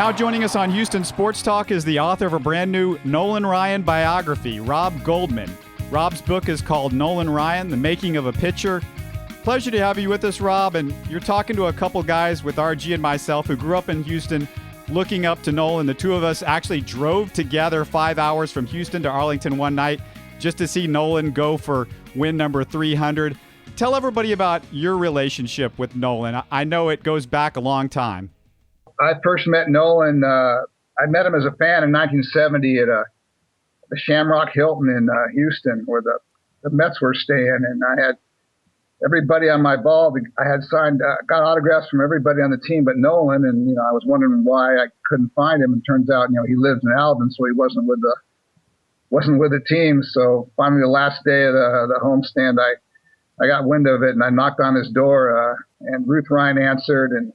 Now joining us on Houston Sports Talk is the author of a brand new Nolan Ryan biography, Rob Goldman. Rob's book is called Nolan Ryan, The Making of a Pitcher. Pleasure to have you with us, Rob. And you're talking to a couple guys with RG and myself who grew up in Houston looking up to Nolan. The two of us actually drove together 5 hours from Houston to Arlington one night just to see Nolan go for win number 300. Tell everybody about your relationship with Nolan. I know it goes back a long time. I first met Nolan. I met him as a fan in 1970 at the Shamrock Hilton in Houston, where the Mets were staying, and I had everybody on my ball. I had signed, got autographs from everybody on the team but Nolan, and I was wondering why I couldn't find him. And turns out, he lived in Alvin, so he wasn't with the team. So finally, the last day of the homestand, I got wind of it, and I knocked on his door, and Ruth Ryan answered, and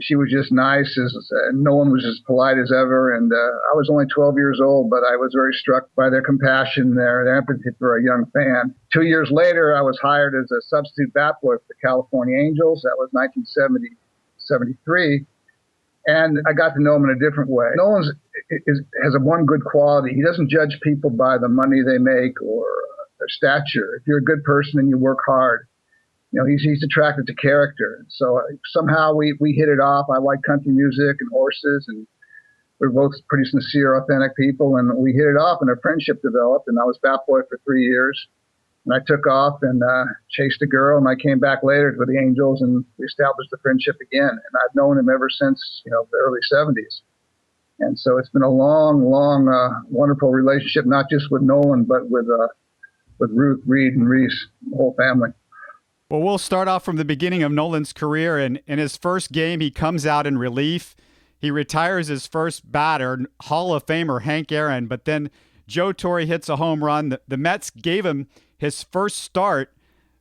she was just nice, and Nolan was as polite as ever. And I was only 12 years old, but I was very struck by their compassion, their empathy for a young fan. 2 years later, I was hired as a substitute bat boy for the California Angels. That was 1973. And I got to know him in a different way. Nolan has one good quality. He doesn't judge people by the money they make or their stature. If you're a good person and you work hard, he's attracted to character. So somehow we hit it off. I like country music and horses, and we're both pretty sincere, authentic people. And we hit it off, and a friendship developed. And I was bat boy for 3 years. And I took off and chased a girl, and I came back later with the Angels, and we established the friendship again. And I've known him ever since, the early 70s. And so it's been a long, wonderful relationship, not just with Nolan, but with Ruth, Reed, and Reese, the whole family. Well, we'll start off from the beginning of Nolan's career. And in his first game, he comes out in relief. He retires his first batter, Hall of Famer Hank Aaron. But then Joe Torre hits a home run. The Mets gave him his first start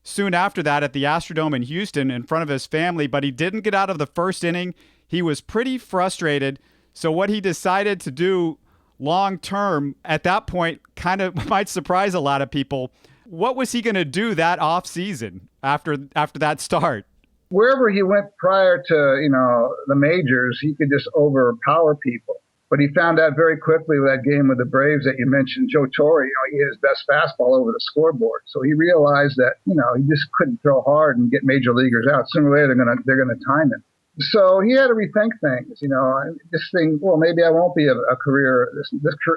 soon after that at the Astrodome in Houston in front of his family. But he didn't get out of the first inning. He was pretty frustrated. So what he decided to do long term at that point kind of might surprise a lot of people. What was he going to do that off season after that start? Wherever he went prior to, the majors, he could just overpower people. But he found out very quickly with that game with the Braves that you mentioned, Joe Torre, he hit his best fastball over the scoreboard. So he realized that, he just couldn't throw hard and get major leaguers out. Sooner or later, they're going to time him. So he had to rethink things, this thing, well, maybe I won't be a career.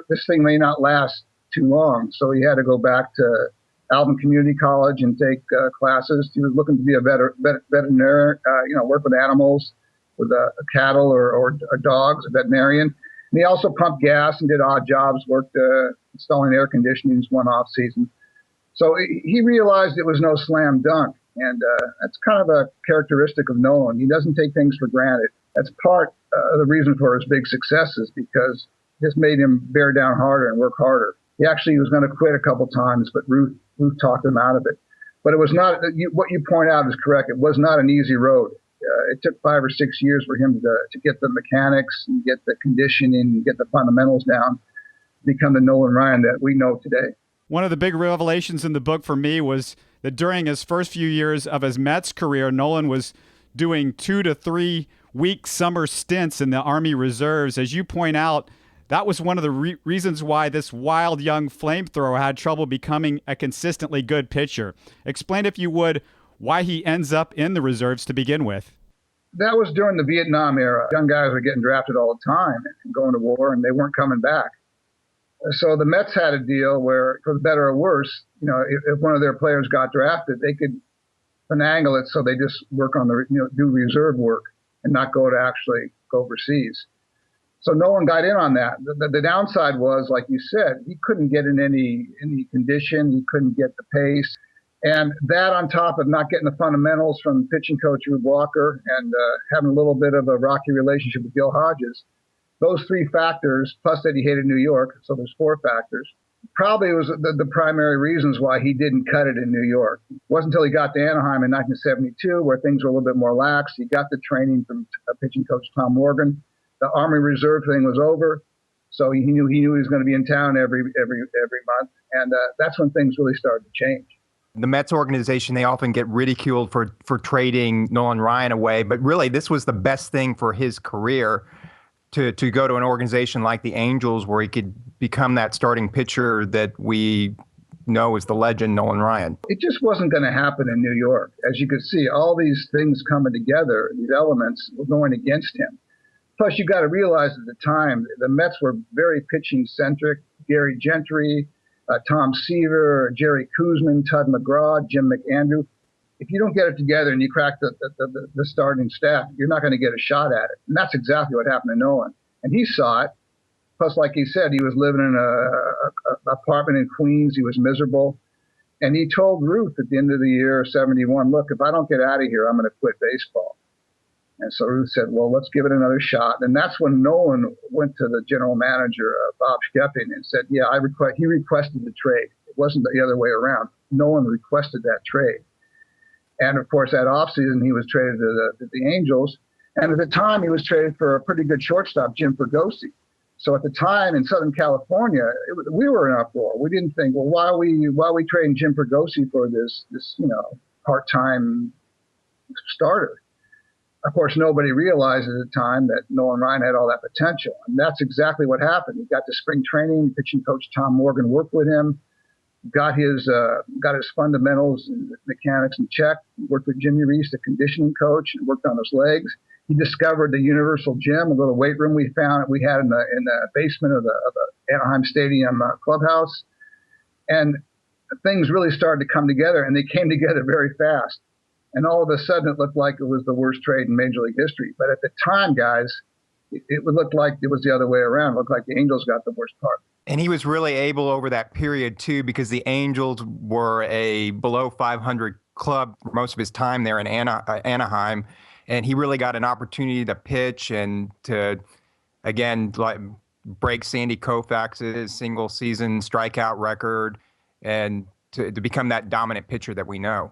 This thing may not last too long. So he had to go back to Alvin Community College and take classes. He was looking to be a veterinarian, work with animals, with cattle or dogs, a veterinarian. And he also pumped gas and did odd jobs, worked installing air conditioning one off season. So he realized it was no slam dunk. And that's kind of a characteristic of Nolan. He doesn't take things for granted. That's part of the reason for his big successes, because this made him bear down harder and work harder. He actually was going to quit a couple times, but Ruth talked him out of it. But it was not, what you point out is correct. It was not an easy road. It took 5 or 6 years for him to get the mechanics and get the conditioning and get the fundamentals down, become the Nolan Ryan that we know today. One of the big revelations in the book for me was that during his first few years of his Mets career, Nolan was doing 2 to 3 week summer stints in the Army Reserves. As you point out, that was one of the reasons why this wild young flamethrower had trouble becoming a consistently good pitcher. Explain, if you would, why he ends up in the reserves to begin with. That was during the Vietnam era. Young guys were getting drafted all the time and going to war, and they weren't coming back. So the Mets had a deal where, for the better or worse, if one of their players got drafted, they could finagle it so they just work on do reserve work and not go overseas. So Nolan got in on that. The downside was, like you said, he couldn't get in any condition. He couldn't get the pace. And that, on top of not getting the fundamentals from pitching coach Rube Walker and having a little bit of a rocky relationship with Gil Hodges, those 3 factors, plus that he hated New York, so there's 4 factors, probably was the primary reasons why he didn't cut it in New York. It wasn't until he got to Anaheim in 1972 where things were a little bit more lax. He got the training from pitching coach Tom Morgan. The Army Reserve thing was over, so he knew he was going to be in town every month, and that's when things really started to change. The Mets organization, they often get ridiculed for trading Nolan Ryan away, but really this was the best thing for his career. to go to an organization like the Angels where he could become that starting pitcher that we know is the legend Nolan Ryan? It just wasn't going to happen in New York. As you could see, all these things coming together, these elements were going against him. Plus, you got to realize at the time, the Mets were very pitching-centric. Gary Gentry, Tom Seaver, Jerry Koosman, Tud McGraw, Jim McAndrew. If you don't get it together and you crack the starting staff, you're not going to get a shot at it. And that's exactly what happened to Nolan. And he saw it. Plus, like he said, he was living in an apartment in Queens. He was miserable. And he told Ruth at the end of the year, 71, look, if I don't get out of here, I'm going to quit baseball. And so Ruth said, well, let's give it another shot. And that's when Nolan went to the general manager, Bob Schkepping, and said, yeah, he requested the trade. It wasn't the other way around. Nolan requested that trade. And, of course, that offseason, he was traded to the Angels. And at the time, he was traded for a pretty good shortstop, Jim Fregosi. So at the time in Southern California, we were in uproar. We didn't think, well, why are we trading Jim Fregosi for this part-time starter? Of course, nobody realized at the time that Nolan Ryan had all that potential. And that's exactly what happened. He got to spring training. Pitching coach Tom Morgan worked with him, got his fundamentals and mechanics in check. He worked with Jimmy Reese, the conditioning coach, and worked on his legs. He discovered the Universal Gym, a little weight room we had in the basement of the Anaheim Stadium clubhouse. And things really started to come together, and they came together very fast. And all of a sudden, it looked like it was the worst trade in Major League history. But at the time, guys, it would look like it was the other way around. It looked like the Angels got the worst part. And he was really able over that period, too, because the Angels were a below 500 club for most of his time there in Anaheim. And he really got an opportunity to pitch and to, again, like break Sandy Koufax's single-season strikeout record and to become that dominant pitcher that we know.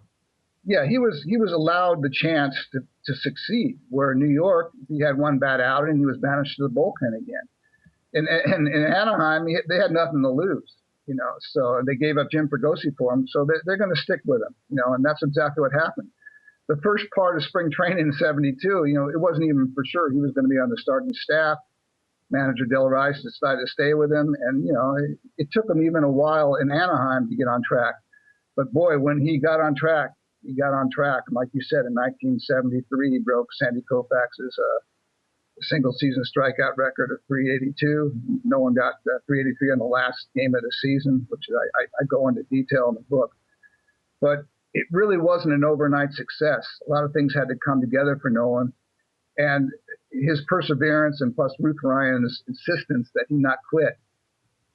Yeah, he was allowed the chance to succeed. Where in New York, he had one bad outing and he was banished to the bullpen again. And in Anaheim, they had nothing to lose, So they gave up Jim Fregosi for him, so they're going to stick with him, And that's exactly what happened. The first part of spring training in '72, it wasn't even for sure he was going to be on the starting staff. Manager Del Rice decided to stay with him, and it took him even a while in Anaheim to get on track. But boy, when he got on track. Like you said, in 1973, he broke Sandy Koufax's single-season strikeout record of 382. No one got 383 on the last game of the season, which I go into detail in the book. But it really wasn't an overnight success. A lot of things had to come together for Nolan. And his perseverance and plus Ruth Ryan's insistence that he not quit,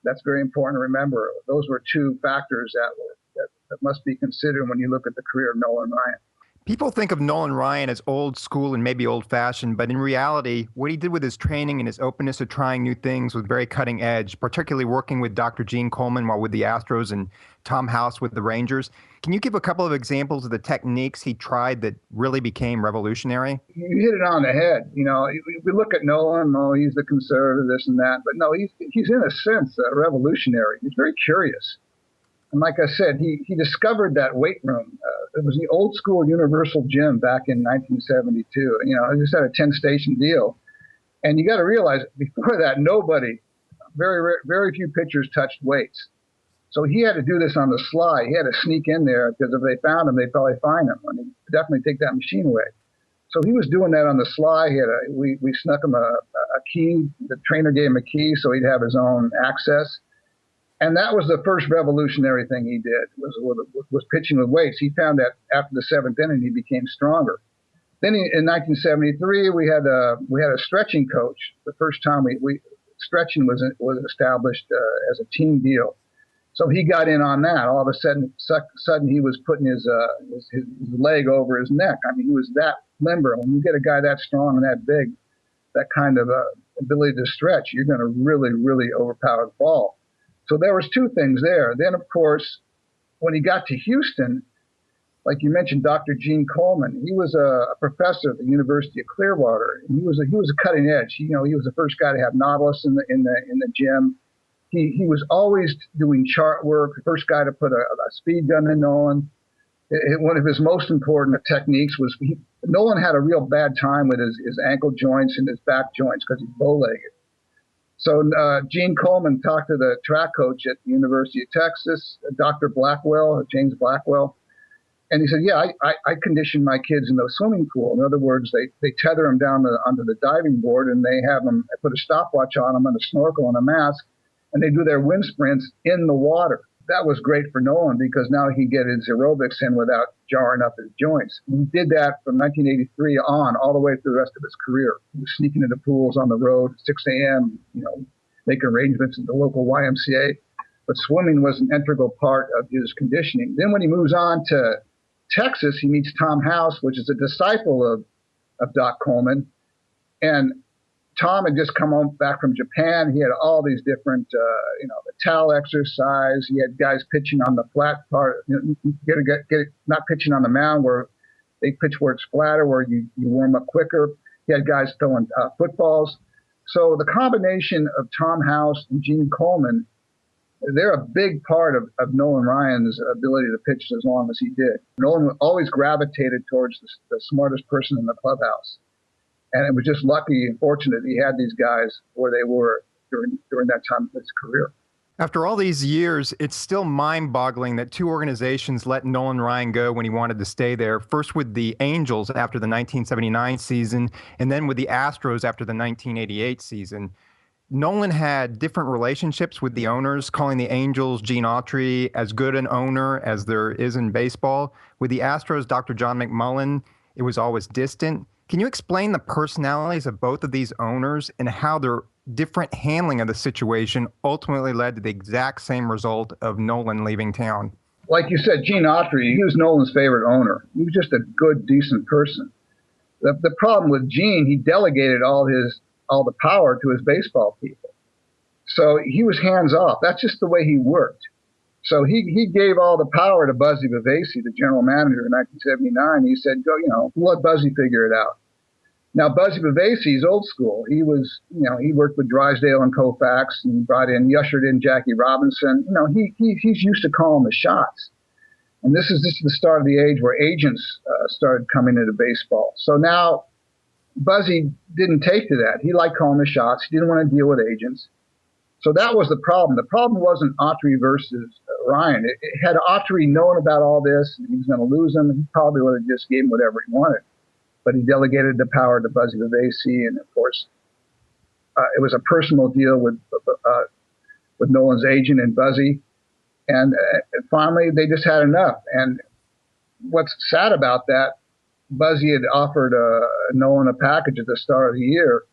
that's very important to remember. Those were two factors that must be considered when you look at the career of Nolan Ryan. People think of Nolan Ryan as old school and maybe old fashioned, but in reality, what he did with his training and his openness to trying new things was very cutting edge, particularly working with Dr. Gene Coleman while with the Astros and Tom House with the Rangers. Can you give a couple of examples of the techniques he tried that really became revolutionary? You hit it on the head. We look at Nolan, he's the conservative, this and that, but no, he's in a sense revolutionary. He's very curious. And like I said, he discovered that weight room. It was the old school Universal Gym back in 1972. It just had a 10-station deal. And you got to realize before that, very few pitchers touched weights. So he had to do this on the sly. He had to sneak in there because if they found him, they'd probably find him. They'd definitely take that machine away. So he was doing that on the sly. We snuck him a key. The trainer gave him a key so he'd have his own access. And that was the first revolutionary thing he did, was pitching with weights. He found that after the seventh inning, he became stronger. Then in 1973, we had a stretching coach. The first time stretching was established as a team deal. So he got in on that. All of a sudden he was putting his leg over his neck. I mean, he was that limber. When you get a guy that strong and that big, that kind of ability to stretch, you're going to really, really overpower the ball. So there was two things there. Then, of course, when he got to Houston, like you mentioned, Dr. Gene Coleman, he was a professor at the University of Clearwater. And he was a cutting edge. He was the first guy to have Nautilus in the gym. He was always doing chart work. The first guy to put a speed gun in Nolan. One of his most important techniques was Nolan had a real bad time with his ankle joints and his back joints because he's bow-legged. So Gene Coleman talked to the track coach at the University of Texas, Dr. Blackwell, James Blackwell, and he said, yeah, I condition my kids in the swimming pool. In other words, they tether them down onto the diving board, and they have them put a stopwatch on them and a snorkel and a mask, and they do their wind sprints in the water. That was great for Nolan because now he could get his aerobics in without jarring up his joints. And he did that from 1983 on, all the way through the rest of his career. He was sneaking into pools on the road at 6 a.m., making arrangements at the local YMCA. But swimming was an integral part of his conditioning. Then when he moves on to Texas, he meets Tom House, which is a disciple of Doc Coleman. And Tom had just come home back from Japan. He had all these different, the towel exercise. He had guys pitching on the flat part, not pitching on the mound where they pitch where it's flatter, where you warm up quicker. He had guys throwing footballs. So the combination of Tom House and Gene Coleman, they're a big part of Nolan Ryan's ability to pitch as long as he did. Nolan always gravitated towards the smartest person in the clubhouse. And it was just lucky and fortunate he had these guys where they were during that time of his career. After all these years, it's still mind-boggling that two organizations let Nolan Ryan go when he wanted to stay there. First with the Angels after the 1979 season, and then with the Astros after the 1988 season. Nolan had different relationships with the owners, calling the Angels, Gene Autry, as good an owner as there is in baseball. With the Astros, Dr. John McMullen, it was always distant. Can you explain the personalities of both of these owners and how their different handling of the situation ultimately led to the exact same result of Nolan leaving town? Like you said, Gene Autry, he was Nolan's favorite owner. He was just a good, decent person. The problem with Gene, he delegated all the power to his baseball people. So he was hands off. That's just the way he worked. So he gave all the power to Buzzy Vivasi, the general manager in 1979. He said, go, let Buzzy figure it out. Now, Buzzy Vivasi is old school. He was, he worked with Drysdale and Koufax and he ushered in Jackie Robinson. He's used to calling the shots. And this is the start of the age where agents started coming into baseball. So now Buzzy didn't take to that. He liked calling the shots. He didn't want to deal with agents. So that was the problem. The problem wasn't Autry versus Ryan. Had Autry known about all this and he was going to lose him, he probably would have just gave him whatever he wanted. But he delegated the power to Buzzy Vivasi, and of course, it was a personal deal with Nolan's agent and Buzzy. And finally, they just had enough. And what's sad about that, Buzzy had offered Nolan a package at the start of the year.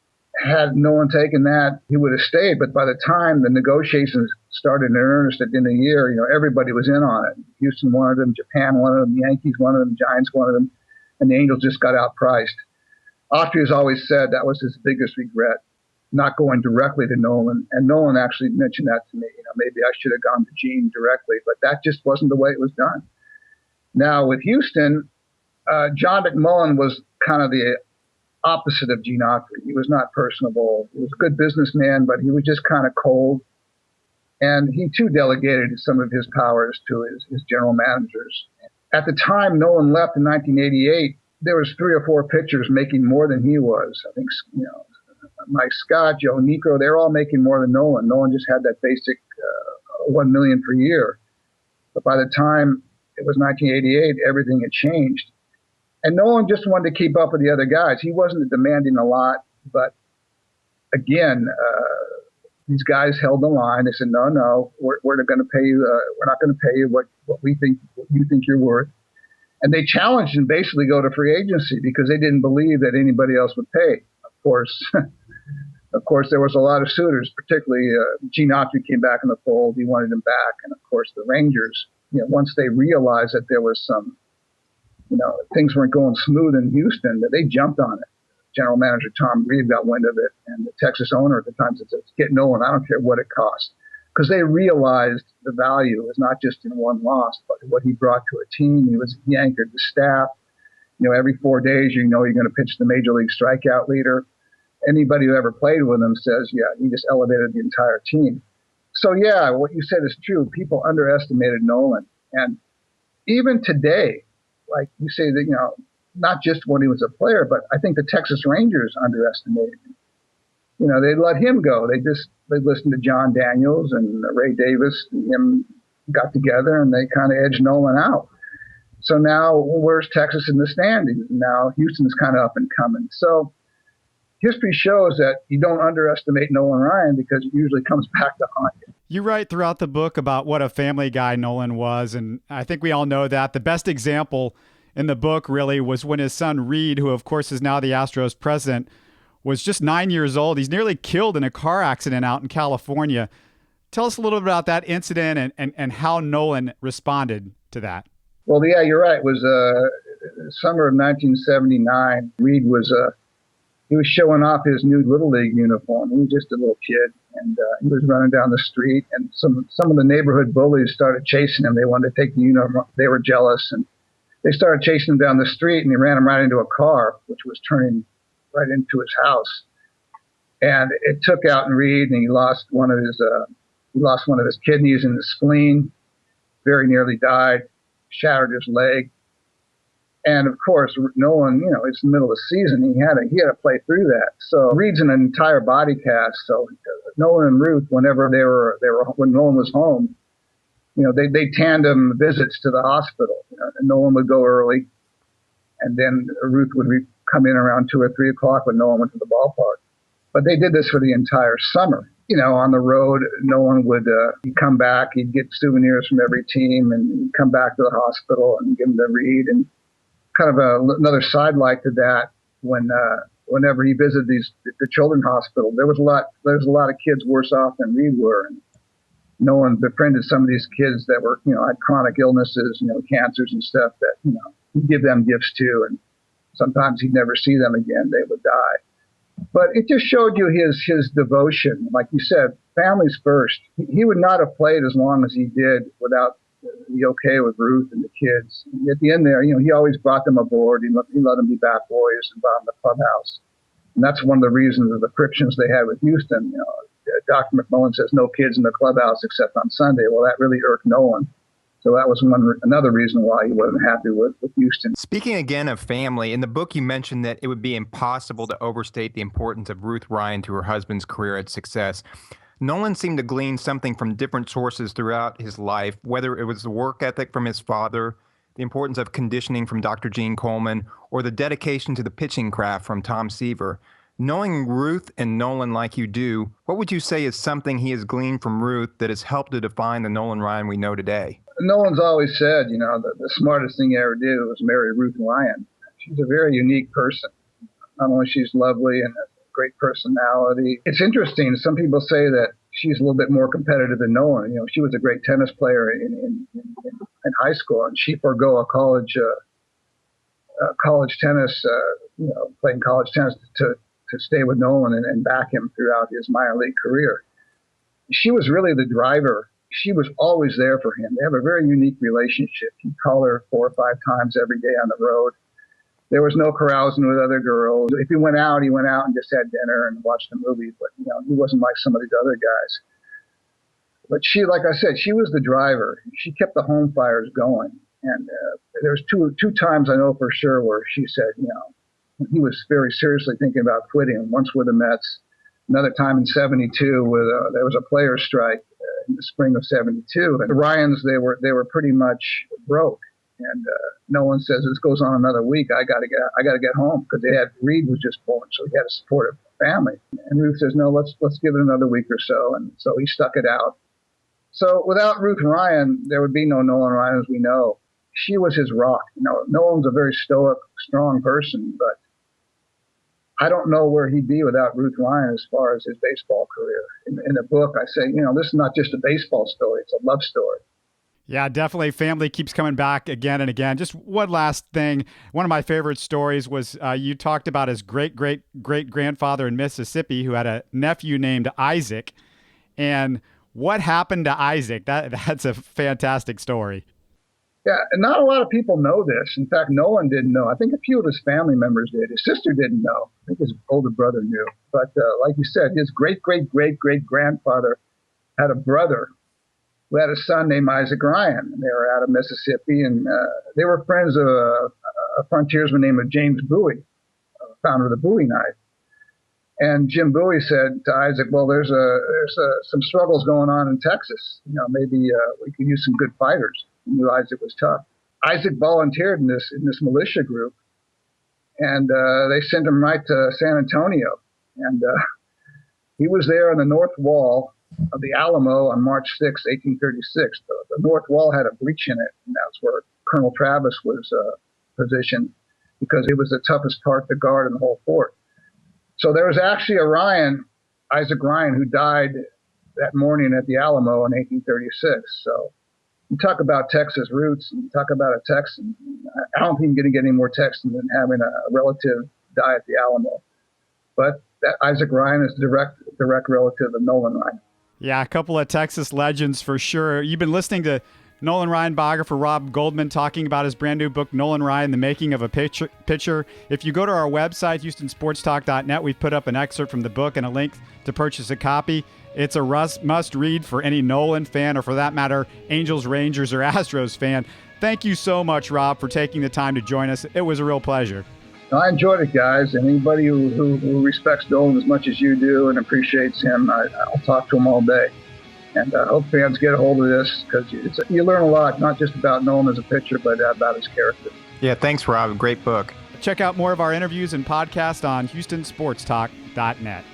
Had Nolan taken that, he would have stayed. But by the time the negotiations started in earnest at the end of the year, everybody was in on it. Houston wanted him, Japan wanted him, the Yankees wanted him, Giants wanted him, and the Angels just got outpriced. Autry has always said that was his biggest regret, not going directly to Nolan. And Nolan actually mentioned that to me. Maybe I should have gone to Gene directly, but that just wasn't the way it was done. Now with Houston, John McMullen was kind of the opposite of Gene Autry. He was not personable. He was a good businessman, but he was just kind of cold. And he too delegated some of his powers to his general managers. At the time Nolan left in 1988, there was 3 or 4 pitchers making more than he was. I think, Mike Scott, Joe Niekro, they're all making more than Nolan. Nolan just had that basic $1 million per year. But by the time it was 1988, everything had changed. And Nolan just wanted to keep up with the other guys. He wasn't demanding a lot, but again, these guys held the line. They said, no, we're going to pay you. We're not going to pay you what you think you're worth. And they challenged him basically go to free agency because they didn't believe that anybody else would pay. Of course, there was a lot of suitors, particularly Gene Autry came back in the fold. He wanted him back. And of course, the Rangers, once they realized that there was some, things weren't going smooth in Houston, that they jumped on it. General manager Tom Reed got wind of it, and the Texas owner at the time said, get Nolan, I don't care what it costs. Because they realized the value was not just in one loss, but what he brought to a team. He anchored the staff. Every 4 days, you're going to pitch the major league strikeout leader. Anybody who ever played with him says, he just elevated the entire team. So, what you said is true. People underestimated Nolan. And even today, like you say that, not just when he was a player, but I think the Texas Rangers underestimated him. They let him go. They listened to John Daniels and Ray Davis and him got together and they kind of edged Nolan out. So now where's Texas in the standings? Now Houston's kind of up and coming. So history shows that you don't underestimate Nolan Ryan because it usually comes back to haunt you. You write throughout the book about what a family guy Nolan was, and I think we all know that. The best example in the book really was when his son Reed, who of course is now the Astros president, was just 9 years old. He's nearly killed in a car accident out in California. Tell us a little bit about that incident and how Nolan responded to that. Well, yeah, you're right. It was summer of 1979. Reed was he was showing off his new Little League uniform. He was just a little kid, and he was running down the street, and some of the neighborhood bullies started chasing him. They wanted to take the uniform. They were jealous, and they started chasing him down the street, and he ran him right into a car, which was turning right into his house. And it took out Reed, and he lost one of his kidneys and his spleen, very nearly died, shattered his leg. And of course, Nolan, it's the middle of the season. He had to play through that. So Reed's in an entire body cast. So Nolan and Ruth, whenever when Nolan was home, they tandem visits to the hospital. And Nolan would go early, and then Ruth would come in around 2 or 3 o'clock when Nolan went to the ballpark. But they did this for the entire summer. On the road, Nolan would he'd come back. He'd get souvenirs from every team, and he'd come back to the hospital and give them to Reed. And kind of another sidelight to that, whenever he visited the children's hospital, there was a lot of kids worse off than Reed were. And Nolan befriended some of these kids that were had chronic illnesses, cancers and stuff that he'd give them gifts to, and sometimes he'd never see them again. They would die. But it just showed you his devotion. Like you said, families first. He would not have played as long as he did without the okay with Ruth and the kids. And at the end there, he always brought them aboard. He let them be bat boys and brought them to the clubhouse. And that's one of the reasons of the frictions they had with Houston. Dr. McMullen says no kids in the clubhouse except on Sunday. Well, that really irked Nolan. So that was another reason why he wasn't happy with Houston. Speaking again of family, in the book you mentioned that it would be impossible to overstate the importance of Ruth Ryan to her husband's career and success. Nolan seemed to glean something from different sources throughout his life, whether it was the work ethic from his father, the importance of conditioning from Dr. Gene Coleman, or the dedication to the pitching craft from Tom Seaver. Knowing Ruth and Nolan like you do, what would you say is something he has gleaned from Ruth that has helped to define the Nolan Ryan we know today? Nolan's always said, the smartest thing he ever did was marry Ruth Ryan. She's a very unique person. Not only she's lovely and a great personality. It's interesting. Some people say that she's a little bit more competitive than Nolan. She was a great tennis player in high school, and she forego a college tennis, playing college tennis to stay with Nolan and back him throughout his minor league career. She was really the driver. She was always there for him. They have a very unique relationship. He'd call her 4 or 5 times every day on the road. There was no carousing with other girls. If he went out and just had dinner and watched a movie. But, he wasn't like some of these other guys. But she, like I said, she was the driver. She kept the home fires going. And there was two times I know for sure where she said, he was very seriously thinking about quitting. Once with the Mets, another time in '72 there was a players' strike in the spring of '72. And the Ryans, they were pretty much broke. And Nolan says, this goes on another week. I got to get home because Reed was just born, so he had to support a family. And Ruth says, no, let's give it another week or so. And so he stuck it out. So without Ruth Ryan, there would be no Nolan Ryan as we know. She was his rock. Nolan's a very stoic, strong person, but I don't know where he'd be without Ruth Ryan as far as his baseball career. In the book, I say, this is not just a baseball story; it's a love story. Yeah, definitely. Family keeps coming back again and again. Just one last thing. One of my favorite stories was you talked about his great-great-great-grandfather in Mississippi who had a nephew named Isaac. And what happened to Isaac? That's a fantastic story. Yeah, and not a lot of people know this. In fact, Nolan didn't know. I think a few of his family members did. His sister didn't know. I think his older brother knew. But like you said, his great-great-great-great-grandfather had a brother who had a son named Isaac Ryan. They were out of Mississippi, and they were friends of a frontiersman named James Bowie, founder of the Bowie knife. And Jim Bowie said to Isaac, well, there's some struggles going on in Texas. Maybe we could use some good fighters. He knew Isaac was tough. Isaac volunteered in this militia group, and they sent him right to San Antonio. And he was there on the north wall of the Alamo on March 6, 1836. The north wall had a breach in it, and that's where Colonel Travis was positioned, because it was the toughest part to guard in the whole fort. So there was actually Isaac Ryan, who died that morning at the Alamo in 1836. So you talk about Texas roots, and you talk about a Texan. I don't think you're going to get any more Texan than having a relative die at the Alamo. But that Isaac Ryan is direct relative of Nolan Ryan. Yeah, a couple of Texas legends for sure. You've been listening to Nolan Ryan biographer Rob Goldman talking about his brand new book, Nolan Ryan, The Making of a Pitcher. If you go to our website, HoustonSportsTalk.net, we've put up an excerpt from the book and a link to purchase a copy. It's a must-read for any Nolan fan, or for that matter, Angels, Rangers, or Astros fan. Thank you so much, Rob, for taking the time to join us. It was a real pleasure. I enjoyed it, guys. And anybody who respects Nolan as much as you do and appreciates him, I'll talk to him all day. And I hope fans get a hold of this, because you learn a lot, not just about Nolan as a pitcher, but about his character. Yeah, thanks, Rob. Great book. Check out more of our interviews and podcasts on HoustonSportsTalk.net.